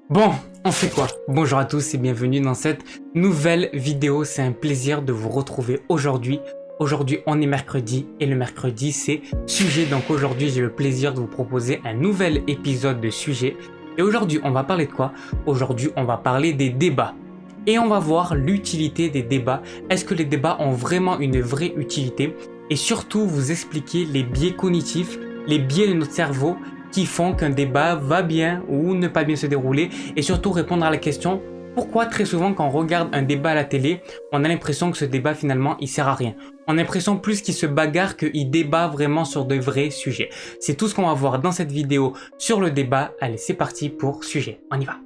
Bon, on fait quoi? Bonjour à tous et bienvenue dans cette nouvelle vidéo. C'est un plaisir de vous retrouver aujourd'hui. Aujourd'hui, on est mercredi et le mercredi, c'est sujet. Donc aujourd'hui, j'ai le plaisir de vous proposer un nouvel épisode de sujet. Et aujourd'hui, on va parler de quoi? Aujourd'hui, on va parler des débats. Et on va voir l'utilité des débats. Est-ce que les débats ont vraiment une vraie utilité? Et surtout, vous expliquer les biais cognitifs, les biais de notre cerveau qui font qu'un débat va bien ou ne pas bien se dérouler, et surtout répondre à la question pourquoi très souvent quand on regarde un débat à la télé, on a l'impression que ce débat finalement il sert à rien. On a l'impression plus qu'il se bagarre qu'il débat vraiment sur de vrais sujets. C'est tout ce qu'on va voir dans cette vidéo sur le débat. Allez, c'est parti pour sujet, on y va.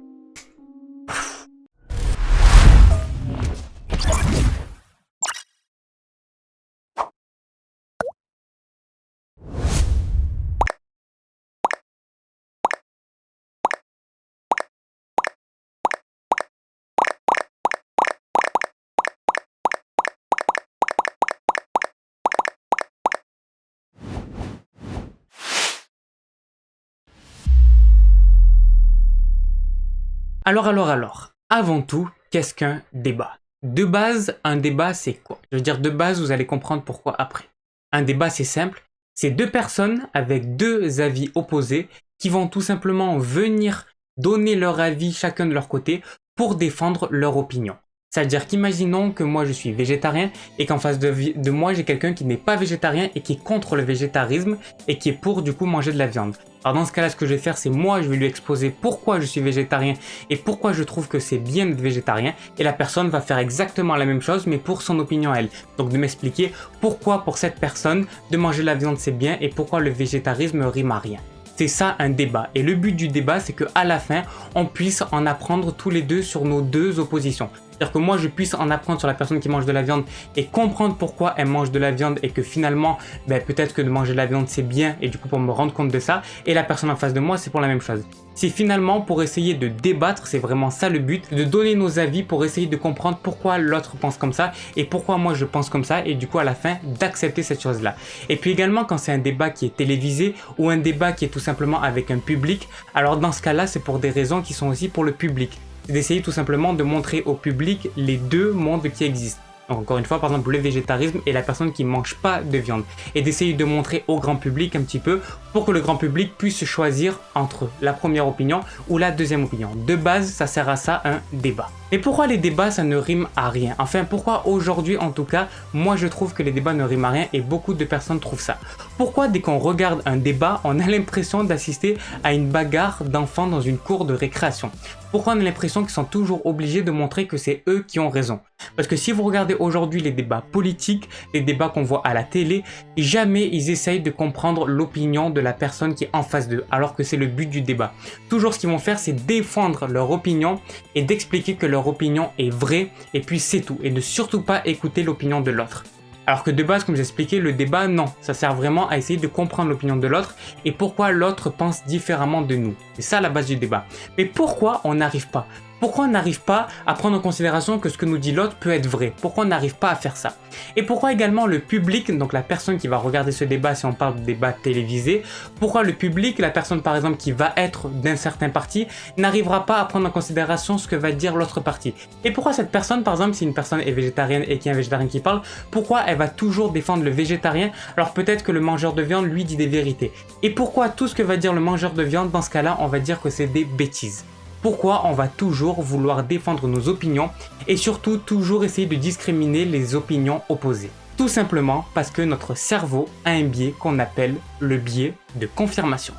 Alors, avant tout, qu'est-ce qu'un débat? De base, un débat c'est quoi? Je veux dire, de base, vous allez comprendre pourquoi après. Un débat c'est simple, c'est deux personnes avec deux avis opposés qui vont tout simplement venir donner leur avis chacun de leur côté pour défendre leur opinion. C'est-à-dire qu'imaginons que moi je suis végétarien et qu'en face de moi j'ai quelqu'un qui n'est pas végétarien et qui est contre le végétarisme et qui est pour du coup manger de la viande. Alors dans ce cas-là, ce que je vais faire, c'est moi je vais lui exposer pourquoi je suis végétarien et pourquoi je trouve que c'est bien d'être végétarien, et la personne va faire exactement la même chose mais pour son opinion à elle. Donc de m'expliquer pourquoi pour cette personne de manger de la viande c'est bien et pourquoi le végétarisme rime à rien. C'est ça un débat. Et le but du débat, c'est qu'à la fin, on puisse en apprendre tous les deux sur nos deux oppositions. C'est-à-dire que moi, je puisse en apprendre sur la personne qui mange de la viande et comprendre pourquoi elle mange de la viande et que finalement, peut-être que de manger de la viande, c'est bien, et du coup, pour me rendre compte de ça. Et la personne en face de moi, c'est pour la même chose. C'est finalement pour essayer de débattre, c'est vraiment ça le but, de donner nos avis pour essayer de comprendre pourquoi l'autre pense comme ça et pourquoi moi je pense comme ça, et du coup, à la fin, d'accepter cette chose-là. Et puis également, quand c'est un débat qui est télévisé ou un débat qui est tout simplement avec un public, alors dans ce cas-là, c'est pour des raisons qui sont aussi pour le public. C'est d'essayer tout simplement de montrer au public les deux mondes qui existent. Donc, encore une fois, par exemple, le végétarisme et la personne qui ne mange pas de viande. Et d'essayer de montrer au grand public un petit peu pour que le grand public puisse choisir entre la première opinion ou la deuxième opinion. De base, ça sert à ça, un débat. Et pourquoi les débats, ça ne rime à rien? Enfin, pourquoi aujourd'hui, en tout cas, moi je trouve que les débats ne riment à rien et beaucoup de personnes trouvent ça. Pourquoi dès qu'on regarde un débat, on a l'impression d'assister à une bagarre d'enfants dans une cour de récréation? Pourquoi on a l'impression qu'ils sont toujours obligés de montrer que c'est eux qui ont raison? Parce que si vous regardez aujourd'hui les débats politiques, les débats qu'on voit à la télé, jamais ils essayent de comprendre l'opinion de la personne qui est en face d'eux, alors que c'est le but du débat. Toujours ce qu'ils vont faire, c'est défendre leur opinion et d'expliquer que leur opinion est vraie, et puis c'est tout, et ne surtout pas écouter l'opinion de l'autre. Alors que de base, comme j'expliquais, le débat, non, ça sert vraiment à essayer de comprendre l'opinion de l'autre et pourquoi l'autre pense différemment de nous. C'est ça la base du débat. Mais pourquoi on n'arrive pas? Pourquoi on n'arrive pas à prendre en considération que ce que nous dit l'autre peut être vrai? Pourquoi on n'arrive pas à faire ça? Et pourquoi également le public, donc la personne qui va regarder ce débat, si on parle de débat télévisé, pourquoi le public, la personne par exemple qui va être d'un certain parti, n'arrivera pas à prendre en considération ce que va dire l'autre parti? Et pourquoi cette personne, par exemple, si une personne est végétarienne et qu'il y a un végétarien qui parle, pourquoi elle va toujours défendre le végétarien alors peut-être que le mangeur de viande lui dit des vérités? Et pourquoi tout ce que va dire le mangeur de viande, dans ce cas-là, on va dire que c'est des bêtises? Pourquoi on va toujours vouloir défendre nos opinions et surtout toujours essayer de discriminer les opinions opposées? Tout simplement parce que notre cerveau a un biais qu'on appelle le biais de confirmation.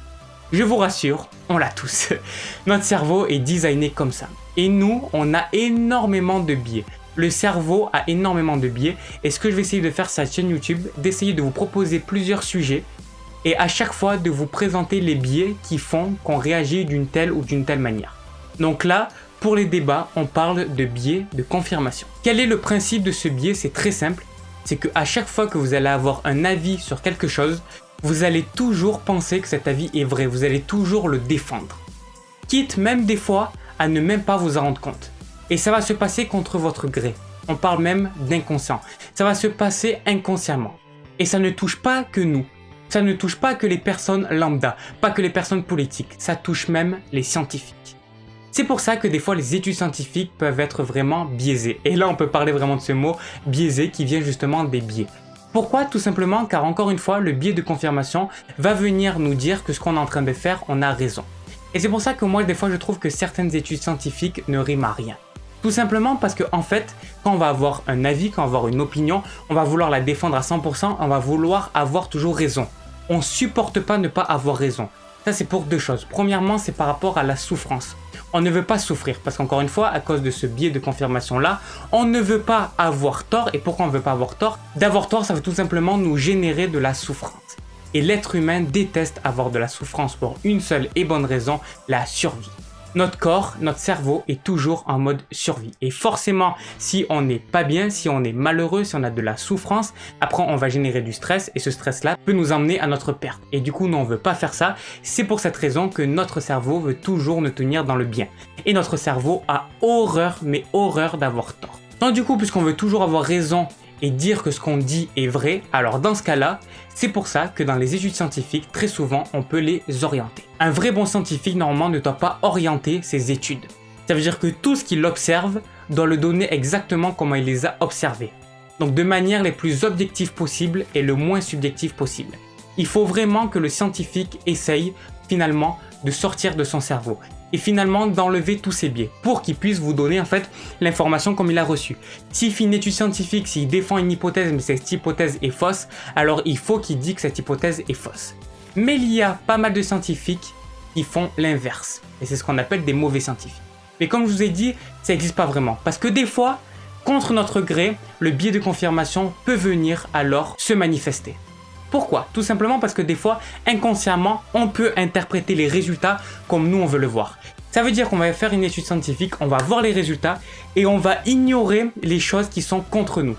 Je vous rassure, on l'a tous. Notre cerveau est designé comme ça. Et nous, on a énormément de biais. Le cerveau a énormément de biais et ce que je vais essayer de faire sur cette chaîne YouTube, d'essayer de vous proposer plusieurs sujets et à chaque fois de vous présenter les biais qui font qu'on réagit d'une telle ou d'une telle manière. Donc là, pour les débats, on parle de biais de confirmation. Quel est le principe de ce biais? C'est très simple. C'est qu'à chaque fois que vous allez avoir un avis sur quelque chose, vous allez toujours penser que cet avis est vrai. Vous allez toujours le défendre. Quitte même des fois à ne même pas vous en rendre compte. Et ça va se passer contre votre gré. On parle même d'inconscient. Ça va se passer inconsciemment. Et ça ne touche pas que nous. Ça ne touche pas que les personnes lambda, pas que les personnes politiques. Ça touche même les scientifiques. C'est pour ça que des fois les études scientifiques peuvent être vraiment biaisées. Et là on peut parler vraiment de ce mot biaisé qui vient justement des biais. Pourquoi? Tout simplement car encore une fois le biais de confirmation va venir nous dire que ce qu'on est en train de faire, on a raison. Et c'est pour ça que moi des fois je trouve que certaines études scientifiques ne riment à rien. Tout simplement parce que en fait, quand on va avoir un avis, quand on va avoir une opinion, on va vouloir la défendre à 100%, on va vouloir avoir toujours raison. On supporte pas ne pas avoir raison. Ça c'est pour deux choses. Premièrement, c'est par rapport à la souffrance. On ne veut pas souffrir parce qu'encore une fois, à cause de ce biais de confirmation là, on ne veut pas avoir tort. Et pourquoi on ne veut pas avoir tort? D'avoir tort, ça veut tout simplement nous générer de la souffrance. Et l'être humain déteste avoir de la souffrance pour une seule et bonne raison, la survie. Notre corps, notre cerveau est toujours en mode survie. Et forcément, si on n'est pas bien, si on est malheureux, si on a de la souffrance, après on va générer du stress et ce stress-là peut nous emmener à notre perte. Et du coup, nous on veut pas faire ça. C'est pour cette raison que notre cerveau veut toujours nous tenir dans le bien. Et notre cerveau a horreur, mais horreur d'avoir tort. Donc du coup, puisqu'on veut toujours avoir raison et dire que ce qu'on dit est vrai, alors dans ce cas-là, c'est pour ça que dans les études scientifiques, très souvent, on peut les orienter. Un vrai bon scientifique, normalement, ne doit pas orienter ses études. Ça veut dire que tout ce qu'il observe doit le donner exactement comment il les a observés. Donc de manière les plus objectives possible et le moins subjective possible. Il faut vraiment que le scientifique essaye, finalement, de sortir de son cerveau. Et finalement d'enlever tous ces biais pour qu'il puisse vous donner en fait l'information comme il a reçu. S'il fait une étude scientifique, s'il défend une hypothèse mais cette hypothèse est fausse, alors il faut qu'il dise que cette hypothèse est fausse. Mais il y a pas mal de scientifiques qui font l'inverse et c'est ce qu'on appelle des mauvais scientifiques. Mais comme je vous ai dit, ça n'existe pas vraiment parce que des fois, contre notre gré, le biais de confirmation peut venir alors se manifester. Pourquoi? Tout simplement parce que des fois, inconsciemment, on peut interpréter les résultats comme nous on veut le voir. Ça veut dire qu'on va faire une étude scientifique, on va voir les résultats et on va ignorer les choses qui sont contre nous.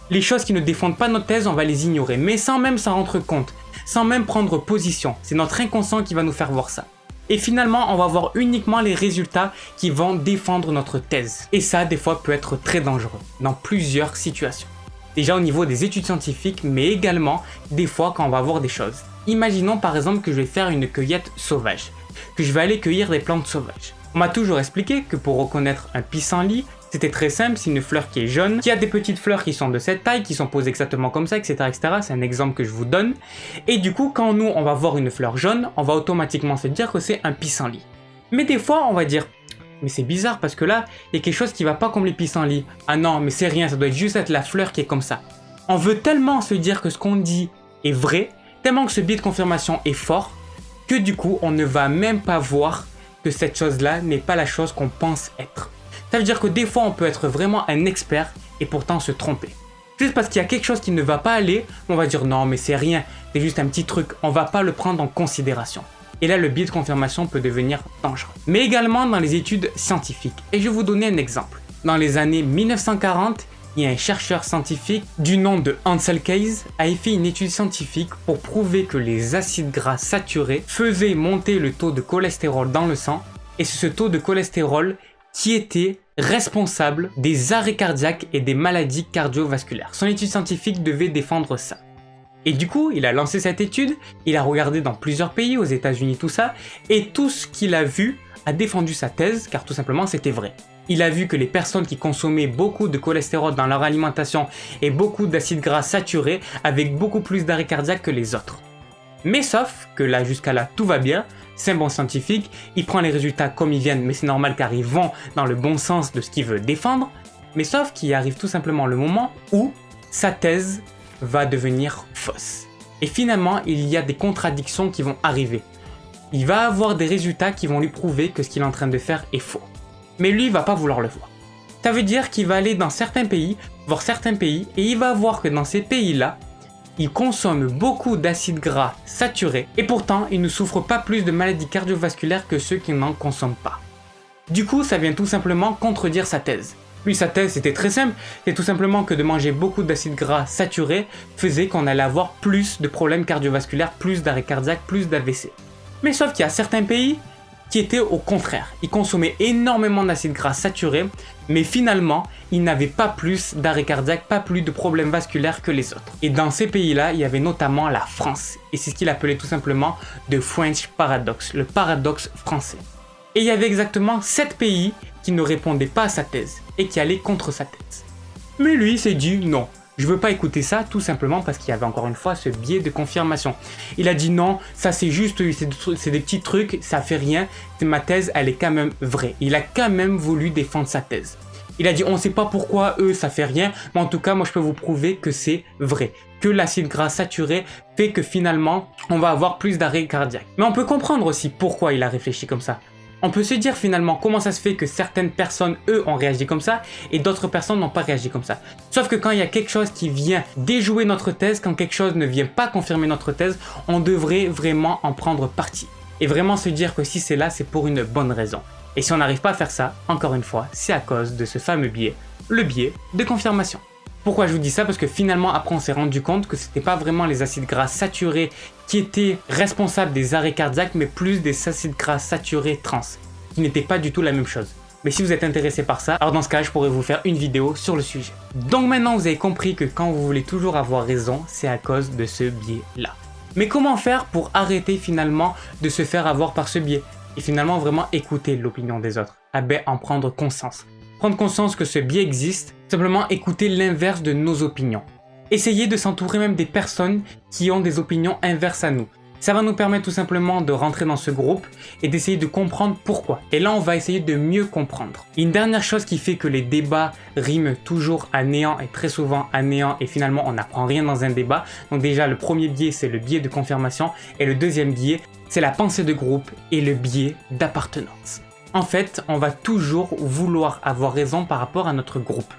Les choses qui ne défendent pas notre thèse, on va les ignorer, mais sans même s'en rendre compte, sans même prendre position. C'est notre inconscient qui va nous faire voir ça. Et finalement, on va voir uniquement les résultats qui vont défendre notre thèse. Et ça, des fois, peut être très dangereux dans plusieurs situations. Déjà au niveau des études scientifiques, mais également des fois quand on va voir des choses. Imaginons par exemple que je vais faire une cueillette sauvage, que je vais aller cueillir des plantes sauvages. On m'a toujours expliqué que pour reconnaître un pissenlit, c'était très simple, c'est une fleur qui est jaune, qui a des petites fleurs qui sont de cette taille, qui sont posées exactement comme ça, etc. etc. C'est un exemple que je vous donne. Et du coup, quand nous, on va voir une fleur jaune, on va automatiquement se dire que c'est un pissenlit. Mais des fois, on va dire... Mais c'est bizarre parce que là, il y a quelque chose qui va pas comme les pissenlits. Ah non, mais c'est rien, ça doit juste être la fleur qui est comme ça. On veut tellement se dire que ce qu'on dit est vrai, tellement que ce biais de confirmation est fort, que du coup, on ne va même pas voir que cette chose-là n'est pas la chose qu'on pense être. Ça veut dire que des fois, on peut être vraiment un expert et pourtant se tromper. Juste parce qu'il y a quelque chose qui ne va pas aller, on va dire non, mais c'est rien, c'est juste un petit truc, on va pas le prendre en considération. Et là, le biais de confirmation peut devenir dangereux. Mais également dans les études scientifiques. Et je vais vous donner un exemple. Dans les années 1940, il y a un chercheur scientifique du nom de Ansel Keys a fait une étude scientifique pour prouver que les acides gras saturés faisaient monter le taux de cholestérol dans le sang. Et c'est ce taux de cholestérol qui était responsable des arrêts cardiaques et des maladies cardiovasculaires. Son étude scientifique devait défendre ça. Et du coup, il a lancé cette étude, il a regardé dans plusieurs pays, aux États-Unis, tout ça, et tout ce qu'il a vu a défendu sa thèse, car tout simplement c'était vrai. Il a vu que les personnes qui consommaient beaucoup de cholestérol dans leur alimentation et beaucoup d'acides gras saturés avaient beaucoup plus d'arrêt cardiaque que les autres. Mais sauf que là, jusqu'à là, tout va bien, c'est un bon scientifique, il prend les résultats comme ils viennent, mais c'est normal car ils vont dans le bon sens de ce qu'il veut défendre, mais sauf qu'il arrive tout simplement le moment où sa thèse va devenir fausse. Et finalement, il y a des contradictions qui vont arriver. Il va avoir des résultats qui vont lui prouver que ce qu'il est en train de faire est faux. Mais lui, il va pas vouloir le voir. Ça veut dire qu'il va aller dans certains pays, voir certains pays, et il va voir que dans ces pays-là, il consomme beaucoup d'acides gras saturés, et pourtant, il ne souffre pas plus de maladies cardiovasculaires que ceux qui n'en consomment pas. Du coup, ça vient tout simplement contredire sa thèse. Lui, sa thèse, c'était très simple, c'est tout simplement que de manger beaucoup d'acides gras saturés faisait qu'on allait avoir plus de problèmes cardiovasculaires, plus d'arrêt cardiaque, plus d'AVC. Mais sauf qu'il y a certains pays qui étaient au contraire. Ils consommaient énormément d'acides gras saturés, mais finalement, ils n'avaient pas plus d'arrêt cardiaque, pas plus de problèmes vasculaires que les autres. Et dans ces pays-là, il y avait notamment la France. Et c'est ce qu'il appelait tout simplement The French Paradox, le paradoxe français. Et il y avait exactement 7 pays qui ne répondaient pas à sa thèse et qui allaient contre sa thèse. Mais lui s'est dit non, je veux pas écouter ça tout simplement parce qu'il y avait encore une fois ce biais de confirmation. Il a dit non, ça c'est juste, c'est des petits trucs, ça fait rien, ma thèse elle est quand même vraie. Il a quand même voulu défendre sa thèse. Il a dit on sait pas pourquoi eux ça fait rien, mais en tout cas moi je peux vous prouver que c'est vrai. Que l'acide gras saturé fait que finalement on va avoir plus d'arrêt cardiaque. Mais on peut comprendre aussi pourquoi il a réfléchi comme ça. On peut se dire finalement comment ça se fait que certaines personnes, eux, ont réagi comme ça et d'autres personnes n'ont pas réagi comme ça. Sauf que quand il y a quelque chose qui vient déjouer notre thèse, quand quelque chose ne vient pas confirmer notre thèse, on devrait vraiment en prendre parti. Et vraiment se dire que si c'est là, c'est pour une bonne raison. Et si on n'arrive pas à faire ça, encore une fois, c'est à cause de ce fameux biais, le biais de confirmation. Pourquoi je vous dis ça? Parce que finalement, après, on s'est rendu compte que c'était pas vraiment les acides gras saturés qui étaient responsables des arrêts cardiaques, mais plus des acides gras saturés trans, qui n'étaient pas du tout la même chose. Mais si vous êtes intéressé par ça, alors dans ce cas, je pourrais vous faire une vidéo sur le sujet. Donc maintenant, vous avez compris que quand vous voulez toujours avoir raison, c'est à cause de ce biais-là. Mais comment faire pour arrêter finalement de se faire avoir par ce biais? Et finalement vraiment écouter l'opinion des autres. Ah ben, en prendre conscience. Prendre conscience que ce biais existe, simplement écouter l'inverse de nos opinions. Essayer de s'entourer même des personnes qui ont des opinions inverses à nous. Ça va nous permettre tout simplement de rentrer dans ce groupe et d'essayer de comprendre pourquoi. Et là, on va essayer de mieux comprendre. Une dernière chose qui fait que les débats riment toujours à néant et très souvent à néant et finalement on n'apprend rien dans un débat. Donc déjà, le premier biais, c'est le biais de confirmation et le deuxième biais, c'est la pensée de groupe et le biais d'appartenance. En fait, on va toujours vouloir avoir raison par rapport à notre groupe.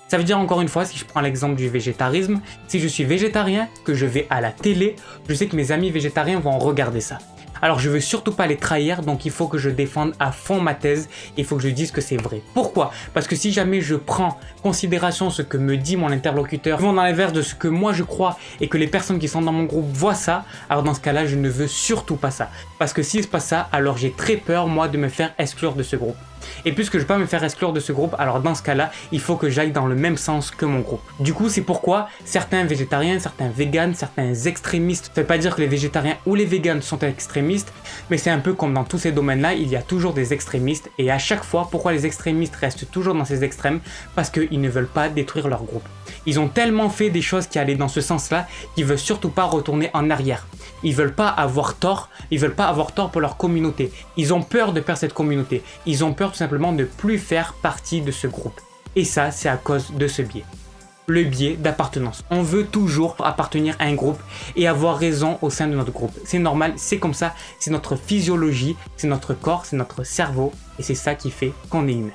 Ça veut dire encore une fois, si je prends l'exemple du végétarisme, si je suis végétarien, que je vais à la télé, je sais que mes amis végétariens vont regarder ça. Alors je veux surtout pas les trahir, donc il faut que je défende à fond ma thèse, il faut que je dise que c'est vrai. Pourquoi? Parce que si jamais je prends en considération ce que me dit mon interlocuteur, vont dans l'inverse de ce que moi je crois et que les personnes qui sont dans mon groupe voient ça, alors dans ce cas-là, je ne veux surtout pas ça. Parce que s'il se passe ça, alors j'ai très peur moi de me faire exclure de ce groupe. Et puisque je ne vais pas me faire exclure de ce groupe, alors dans ce cas-là, il faut que j'aille dans le même sens que mon groupe. Du coup, c'est pourquoi certains végétariens, certains véganes, certains extrémistes, ça ne veut pas dire que les végétariens ou les véganes sont extrémistes, mais c'est un peu comme dans tous ces domaines-là, il y a toujours des extrémistes, et à chaque fois, pourquoi les extrémistes restent toujours dans ces extrêmes? Parce qu'ils ne veulent pas détruire leur groupe. Ils ont tellement fait des choses qui allaient dans ce sens-là, qu'ils veulent surtout pas retourner en arrière. Ils veulent pas avoir tort, ils veulent pas avoir tort pour leur communauté. Ils ont peur de perdre cette communauté. Ils ont peur tout simplement de ne plus faire partie de ce groupe. Et ça, c'est à cause de ce biais. Le biais d'appartenance. On veut toujours appartenir à un groupe et avoir raison au sein de notre groupe. C'est normal, c'est comme ça, c'est notre physiologie, c'est notre corps, c'est notre cerveau et c'est ça qui fait qu'on est humain.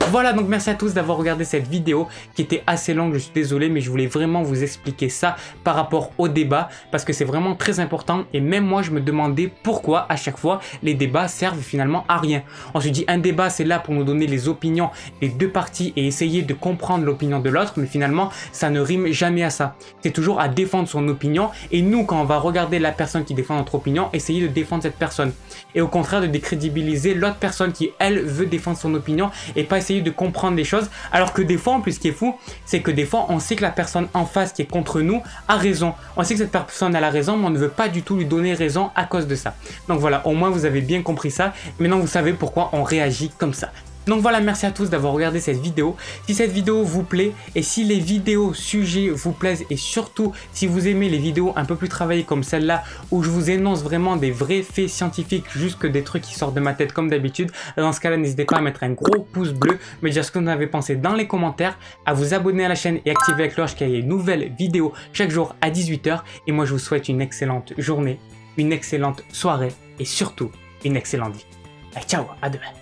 Voilà, donc merci à tous d'avoir regardé cette vidéo qui était assez longue, je suis désolé, mais je voulais vraiment vous expliquer ça par rapport au débat parce que c'est vraiment très important et même moi je me demandais pourquoi à chaque fois les débats servent finalement à rien. On se dit un débat c'est là pour nous donner les opinions des deux parties et essayer de comprendre l'opinion de l'autre, mais finalement ça ne rime jamais à ça. C'est toujours à défendre son opinion et nous quand on va regarder la personne qui défend notre opinion, essayer de défendre cette personne et au contraire de décrédibiliser l'autre personne qui elle veut défendre son opinion et pas essayer de comprendre les choses, alors que des fois, en plus, ce qui est fou, c'est que des fois, on sait que la personne en face qui est contre nous a raison. On sait que cette personne a la raison, mais on ne veut pas du tout lui donner raison à cause de ça. Donc voilà, au moins, vous avez bien compris ça. Maintenant, vous savez pourquoi on réagit comme ça. Donc voilà, merci à tous d'avoir regardé cette vidéo. Si cette vidéo vous plaît et si les vidéos sujets vous plaisent et surtout si vous aimez les vidéos un peu plus travaillées comme celle-là où je vous énonce vraiment des vrais faits scientifiques juste que des trucs qui sortent de ma tête comme d'habitude, dans ce cas-là, n'hésitez pas à mettre un gros pouce bleu, me dire ce que vous en avez pensé dans les commentaires, à vous abonner à la chaîne et activer la cloche car il y a une nouvelle vidéo chaque jour à 18 h. Et moi, je vous souhaite une excellente journée, une excellente soirée et surtout une excellente vie. Allez, ciao, à demain.